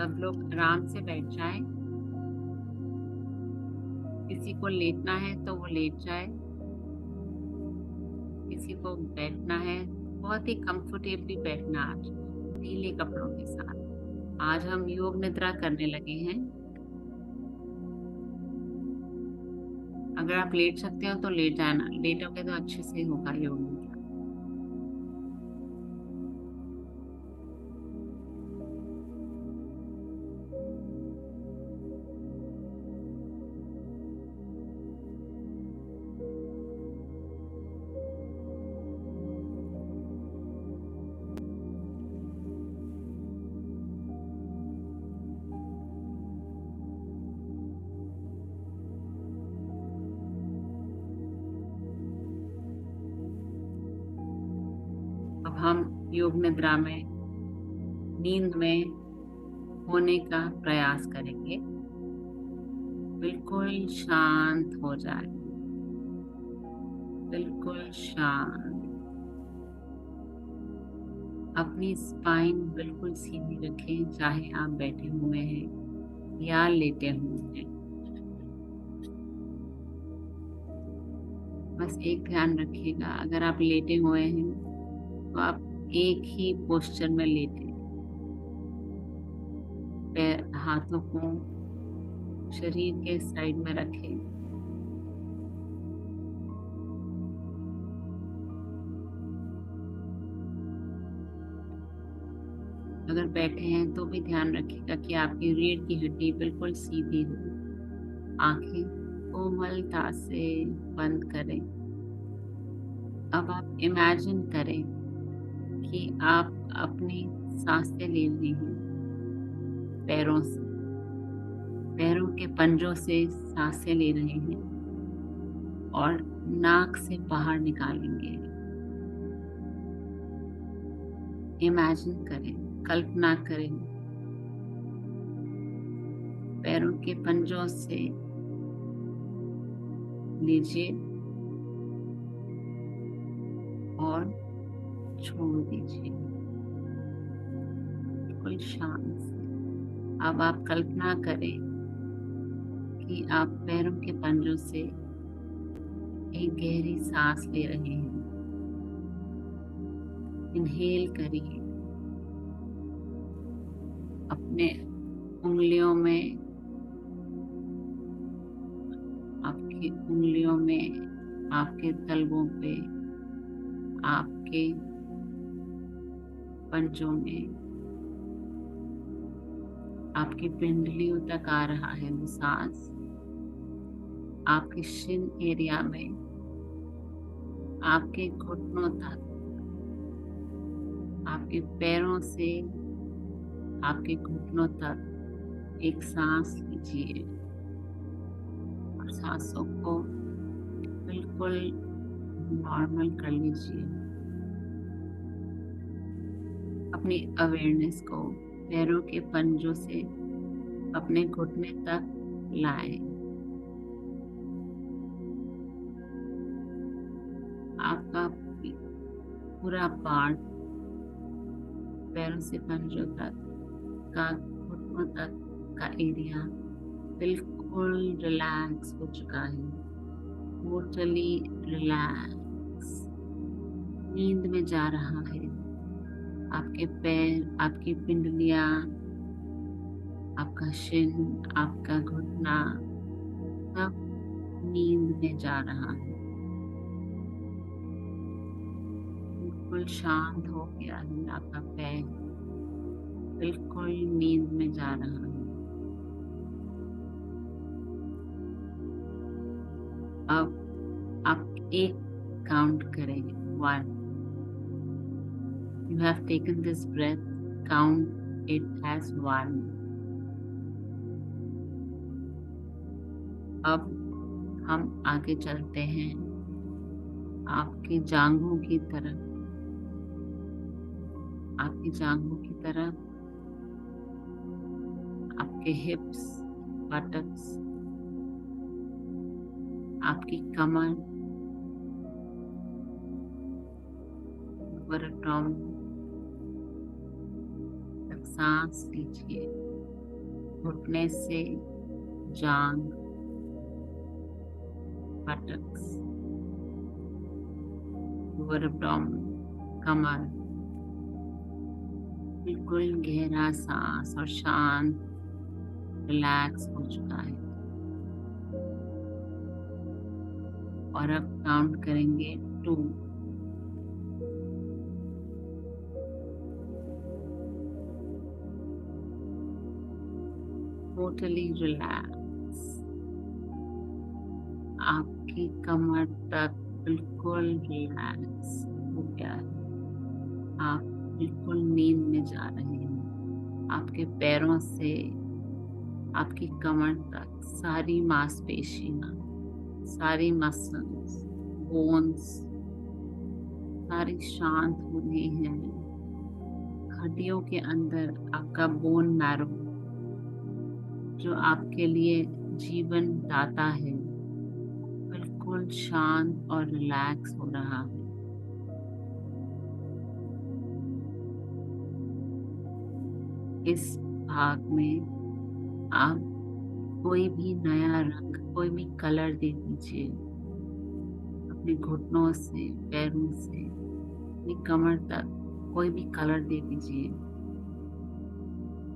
सब लोग आराम से बैठ जाएं। किसी को लेटना है तो वो लेट जाए, किसी को बैठना है बहुत ही कंफर्टेबली बैठना। आज ढीले कपड़ों के साथ आज हम योग निद्रा करने लगे हैं। अगर आप लेट सकते हो तो लेट जाना, लेटोगे तो अच्छे से होगा योग निद्रा। अब हम योग निद्रा में, नींद में होने का प्रयास करेंगे। बिल्कुल शांत हो जाए, बिल्कुल शांत। अपनी स्पाइन बिल्कुल सीधी रखें, चाहे आप बैठे हुए हैं या लेटे हुए हैं। बस एक ध्यान रखिएगा, अगर आप लेटे हुए हैं तो आप एक ही पोस्चर में लेटे, पैर हाथों को शरीर के साइड में रखें। अगर बैठे हैं तो भी ध्यान रखिएगा कि आपकी रीढ़ की हड्डी बिल्कुल सीधी हो। आंखें कोमलता से बंद करें। अब आप इमेजिन करें कि आप अपनी सांसें ले रहे हैं पैरों से, पैरों के पंजों से सांसें ले रहे हैं और नाक से बाहर निकालेंगे। इमेजिन करें, कल्पना करें, पैरों के पंजों से लीजिए और छोड़ दीजिए बिल्कुल शांत से। अब आप कल्पना करें कि आप पैरों के पंजों से एक गहरी सांस ले रहे हैं। इनहेल करिए, अपने उंगलियों में, आपकी उंगलियों में, आपके तलवों पे, आपके पंजों में, आपकी पिंडलियों तक आ रहा है वो सांस। आपके शिन एरिया में, आपके घुटनों तक, आपके पैरों से आपके घुटनों तक एक सांस लीजिए और सांसों को बिल्कुल नॉर्मल कर लीजिए। अपनी अवेयरनेस को पैरों के पंजों से अपने घुटने तक लाएं। आपका पूरा पार्ट, पैरों से पंजों तक का, घुटनों तक का एरिया बिल्कुल रिलैक्स हो चुका है, टोटली रिलैक्स, नींद में जा रहा है। आपके पैर, आपकी पिंडलियां, आपका शिन, आपका घुटना सब नींद में जा रहा है। बिल्कुल शांत हो गया है आपका पैर, बिल्कुल नींद में जा रहा है। अब आप एक काउंट करेंगे, 1। You have taken this breath, count it as 1. अब हम आगे चलते हैं आपकी जांघों की तरफ, आपकी जांघों की तरफ, आपके हिप्स, बटक्स, आपकी कमर, लोअर एब्डोमेन तक सांस लीजिए। घुटने से जांग, बटक्स, लोअर एब्डोमेन, कमर, बिल्कुल गहरा सांस और शांत रिलैक्स हो चुका है। और अब काउंट करेंगे 2। Totally relax. आपकी कमर तक बिल्कुल रिलैक्स हो गया है। आप बिल्कुल नींद में जा रहे हैं। आपके पैरों से आपकी कमर तक सारी मांसपेशियां, सारी मसल्स, बोन्स सारी शांत हो रही हैं। हड्डियों के अंदर आपका बोन मैरो जो आपके लिए जीवन दाता है, बिल्कुल शांत और रिलैक्स हो रहा है। इस भाग में आप कोई भी नया रंग, कोई भी कलर दे दीजिए। अपने घुटनों से, पैरों से, अपनी कमर तक कोई भी कलर दे दीजिए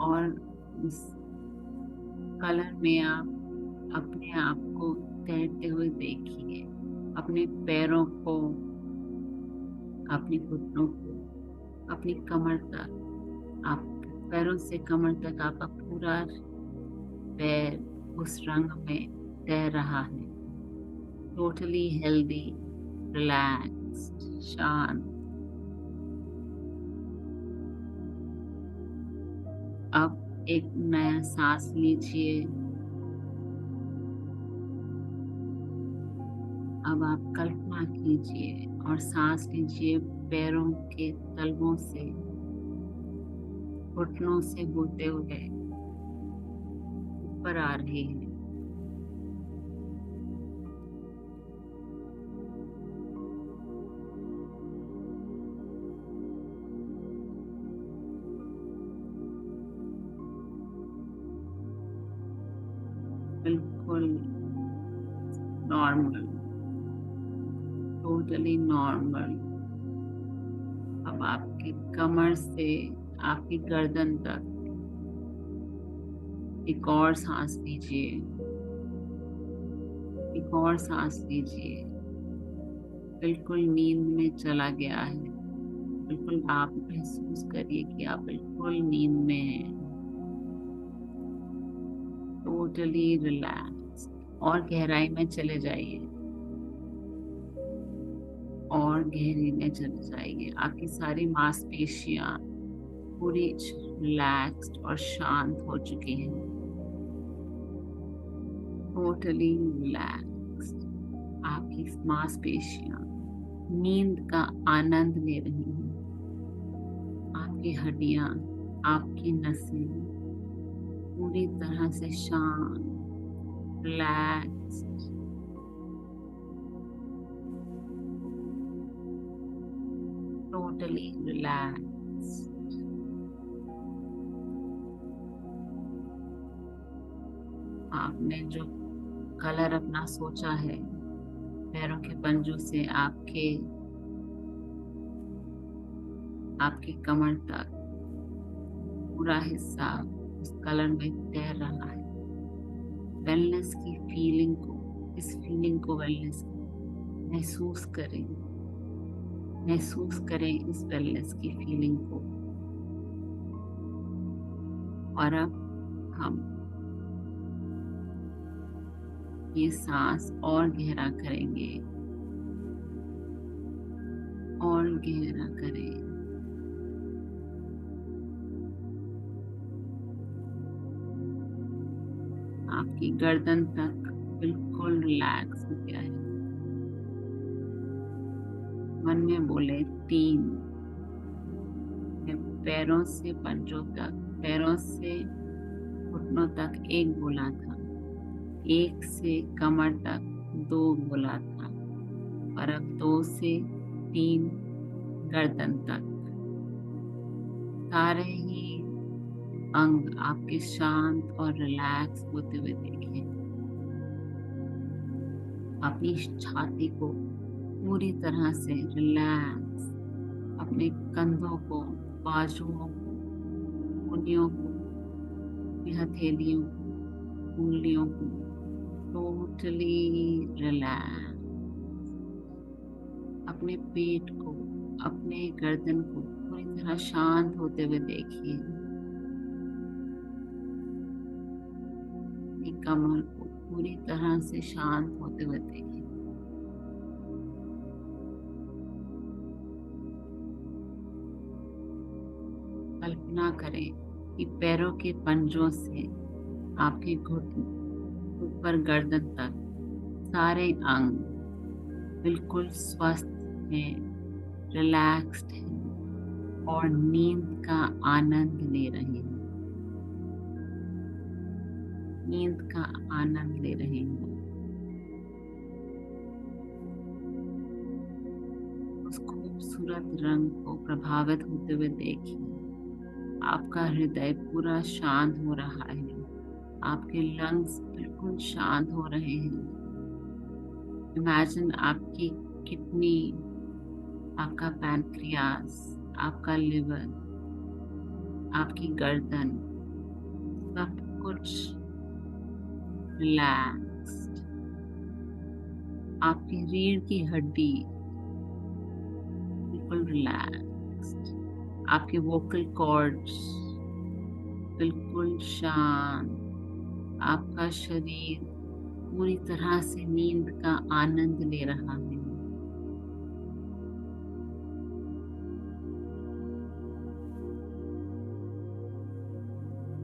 और इस कलर में आप अपने आप को तैरते हुए देखिए। अपने पैरों को, अपने घुटनों को, अपनी कमर तक, आप पैरों से कमर तक आपका पूरा पैर उस रंग में तैर रहा है। टोटली हेल्दी, रिलैक्स्ड, शांत। अब एक नया सांस लीजिए। अब आप कल्पना कीजिए और सांस लीजिए पैरों के तलवों से, घुटनों से होते हुए ऊपर आ रहे हैं। बिल्कुल नॉर्मल, टोटली नॉर्मल। अब आपकी कमर से आपकी गर्दन तक एक और सांस लीजिए, एक और सांस लीजिए। बिल्कुल नींद में चला गया है। बिल्कुल आप महसूस करिए कि आप बिल्कुल नींद में हैं। Totally relax. और गहराई में चले जाइए, और गहरे में चले जाइए। आपकी सारी मांसपेशियां पूरी रिलैक्स्ड और शांत हो चुकी हैं। Totally relaxed. आपकी मांसपेशियां नींद का आनंद ले रही हैं। आपकी हड्डियां, आपकी नसें पूरी तरह से शांत, रिलैक्स्ड, टोटली रिलैक्स्ड। आपने जो कलर अपना सोचा है, पैरों के पंजों से आपकी कमर तक पूरा हिस्सा उस कलर में तैर रहा है। वेलनेस की फीलिंग को, इस फीलिंग को, वेलनेस को महसूस करें। महसूस करें इस वेलनेस की फीलिंग को। और अब हम ये सांस और गहरा करेंगे, और गहरा करें। आपकी गर्दन तक बिल्कुल रिलैक्स हो गया है। मन में बोले 3। पैरों से पंजों तक, पैरों से घुटनों तक 1 बोला था, 1 से कमर तक 2 बोला था, और अब 2 से 3 गर्दन तक। सारे ही अंग आपके शांत और रिलैक्स होते हुए देखें। अपनी छाती को पूरी तरह से रिलैक्स, अपने कंधों को, बाजुओं को, उंगलियों को, हथेलियों को, उंगलियों को टोटली रिलैक्स। अपने पेट को, अपने गर्दन को पूरी तरह शांत होते हुए देखिए। अपनी कमर को पूरी तरह से शांत होते हुए देखिए। कल्पना करें कि पैरों के पंजों से आपके घुटने ऊपर गर्दन तक सारे अंग बिल्कुल स्वस्थ हैं, रिलैक्स्ड हैं और नींद का आनंद ले रहे हैं। नींद का आनंद ले रहे हैं। उस खूबसूरत रंग को प्रभावित होते हुए देखिए। आपका हृदय पूरा शांत हो रहा है। आपके लंग्स बिल्कुल शांत हो रहे हैं। इमेजिन आपकी किडनी, आपका पैनक्रियास, आपका लिवर, आपकी गर्दन, सब कुछ रिलैक्स्ड। आपकी रीढ़ की हड्डी बिल्कुल रिलैक्स्ड। आपके वोकल कॉर्ड्स बिल्कुल शांत। आपका शरीर पूरी तरह से नींद का आनंद ले रहा है।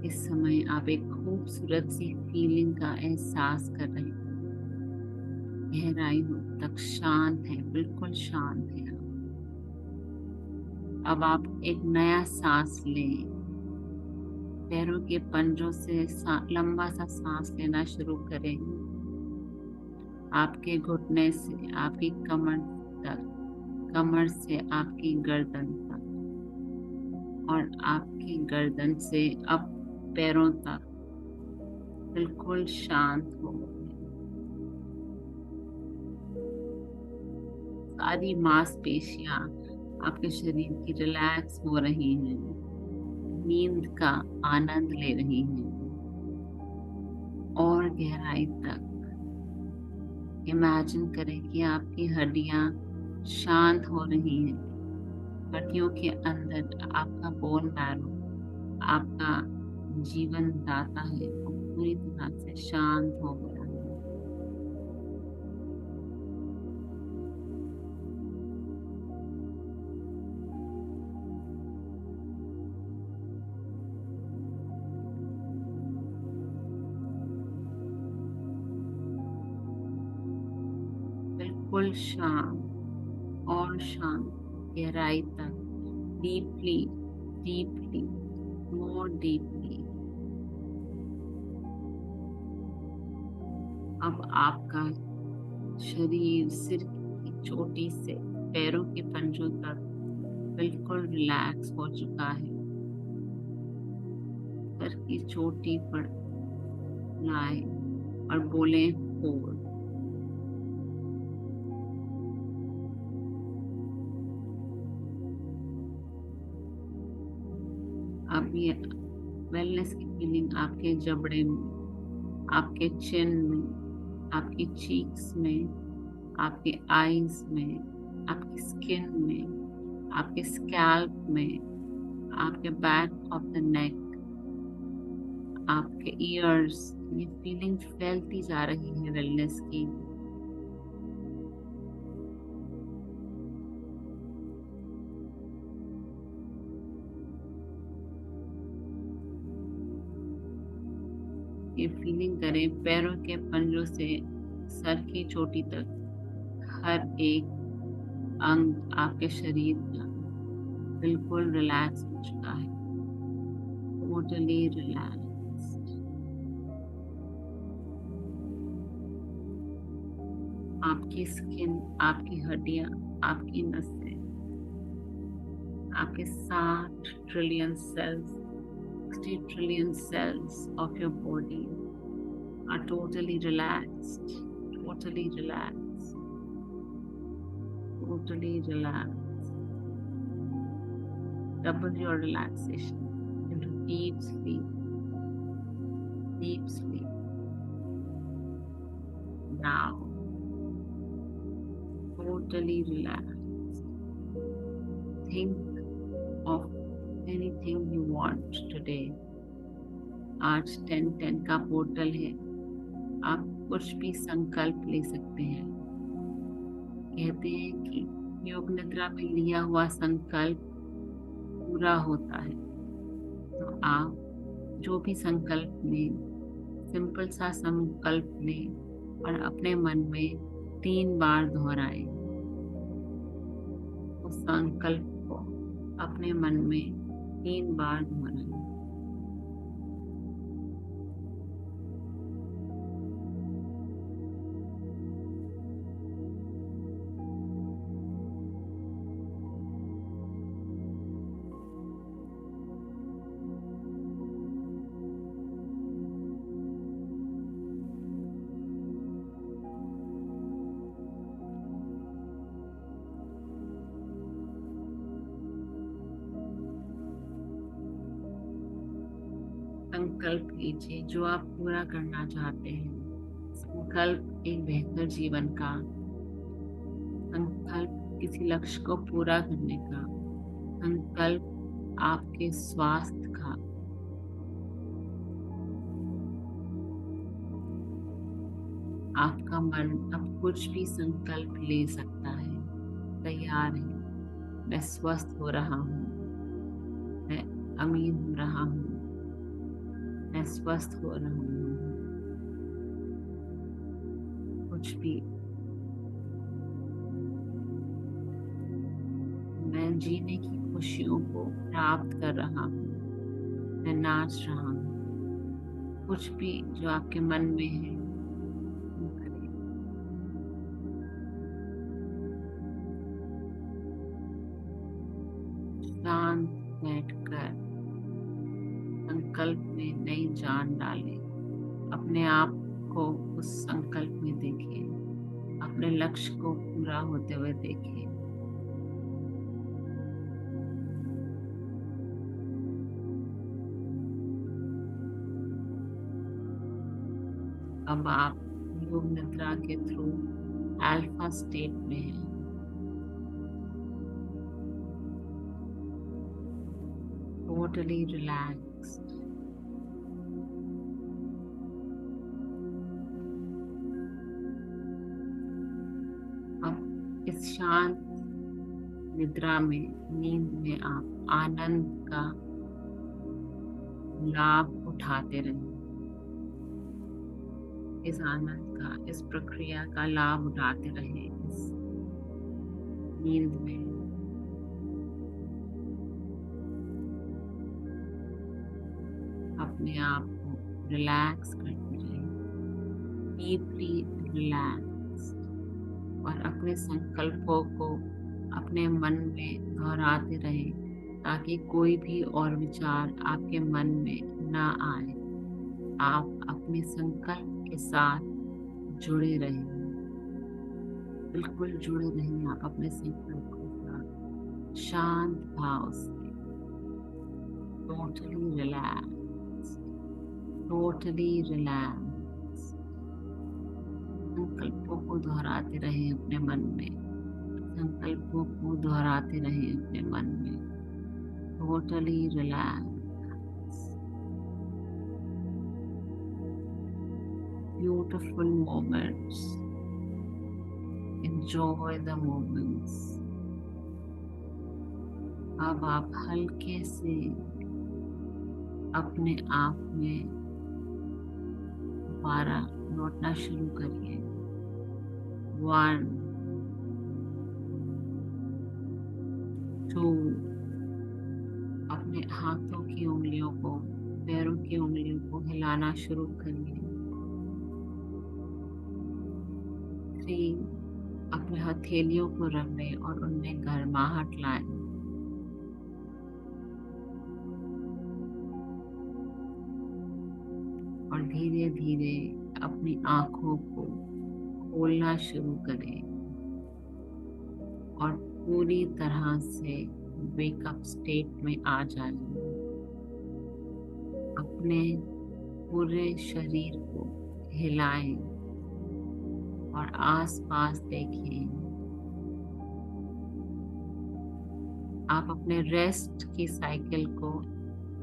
इस समय आप एक खूबसूरत सी फीलिंग का एहसास कर रहे हैं। गहराई तक शांत है, बिल्कुल शांत है। अब आप एक नया सांस लें। पैरों के पंजों से लंबा सा सांस लेना शुरू करें। आपके घुटने से आपकी कमर तक, कमर से आपकी गर्दन तक और आपकी गर्दन से अब पैरों तक बिल्कुल शांत हो गए। सारी मांसपेशियां आपके शरीर की रिलैक्स हो रही हैं, नींद का आनंद ले रही हैं। और गहराई तक इमेजिन करें कि आपकी हड्डियां शांत हो रही हैं। हड्डियों के अंदर आपका बोन मैरो, आपका जीवन दाता है, वो पूरी तरह से शांत हो गया है। बिल्कुल शांत और शांत, गहराई तक, डीपली डीपली, मोर डीपली। अब आपका शरीर सिर की चोटी से पैरों के पंजों तक बिल्कुल रिलैक्स हो चुका है। सर की चोटी पर लाए और बोले होल्ड। अब ये वेलनेस की फीलिंग आपके जबड़े में, आपके चिन में, आपकी चीक्स में, आपके आईज में, आपकी स्किन में, आपके स्कैल्प में, आपके बैक ऑफ द नेक, आपके ईयर्स, ये फीलिंग फैलती जा रही है वेलनेस की। ये फीलिंग करें पैरों के पंजों से सर की चोटी तक, हर एक अंग आपके शरीर का बिल्कुल रिलैक्स हो चुका है, टोटली रिलैक्स्ड। आपकी स्किन, आपकी हड्डियां, आपकी नसें, आपके 60 trillion cells 60 trillion cells of your body are totally relaxed, totally relaxed, totally relaxed. Double your relaxation into deep sleep, deep sleep. Now, totally relaxed. Think of anything you want today. आज 10-10 का portal है, आप कुछ भी संकल्प ले सकते हैं। कहते हैं कि योग निद्रा में लिया हुआ संकल्प पूरा होता है, तो आप जो भी संकल्प लें, सिंपल सा संकल्प लें और अपने मन में 3 बार दोहराएं। उस संकल्प को अपने मन में 3 बार दोहराएं। संकल्प लीजिए जो आप पूरा करना चाहते हैं। संकल्प एक बेहतर जीवन का, संकल्प किसी लक्ष्य को पूरा करने का, संकल्प आपके स्वास्थ्य का। आपका मन अब कुछ भी संकल्प ले सकता है, तैयार है। मैं स्वस्थ हो रहा हूँ, मैं अमीर हो रहा हूँ, मैं स्वस्थ हो रहा हूँ। कुछ भी, मैं जीने की खुशियों को प्राप्त कर रहा हूँ, मैं नाच रहा हूँ। कुछ भी जो आपके मन में है वो करें। शांत बैठकर संकल्प में नई जान डालें। अपने आप को उस संकल्प में देखें, अपने लक्ष्य को पूरा होते हुए देखें। अब आप योग निद्रा के थ्रू अल्फा स्टेट में हैं। Totally relaxed. अब इस शांत निद्रा में, नींद में आप आनंद का लाभ उठाते रहें। इस आनंद का, इस प्रक्रिया का लाभ उठाते रहें। इस नींद में अपने आप को रिलैक्स करते रहें, डीपली रिलैक्स, और अपने संकल्पों को अपने मन में दोहराते रहें ताकि कोई भी और विचार आपके मन में ना आए। आप अपने संकल्प के साथ जुड़े रहें, बिल्कुल जुड़े रहें आप अपने संकल्प के साथ, शांत भाव से, टोटली रिलैक्स, टोटली रिलैक्स। संकल्पों को दोहराते रहें अपने मन में, संकल्पों को दोहराते रहें अपने मन में, totally relax. Beautiful moments. Enjoy the moments. अब आप हल्के से अपने आप में दोबारा लौटना शुरू करिए। 1 2, अपने हाथों की उंगलियों को, पैरों की उंगलियों को हिलाना शुरू करिए। 3, अपने हथेलियों को रगड़ें और उनमें गर्माहट लाएं। और धीरे धीरे अपनी आंखों को खोलना शुरू करें और पूरी तरह से वेकअप स्टेट में आ जाएं। अपने पूरे शरीर को हिलाएं और आसपास देखें। आप अपने रेस्ट की साइकिल को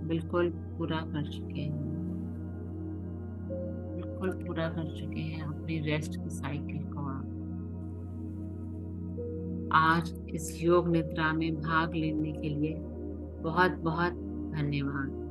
बिल्कुल पूरा कर चुके हैं। बिल्कुल पूरा कर चुके हैं अपनी रेस्ट की साइकिल को। आप आज इस योग निद्रा में भाग लेने के लिए बहुत बहुत धन्यवाद।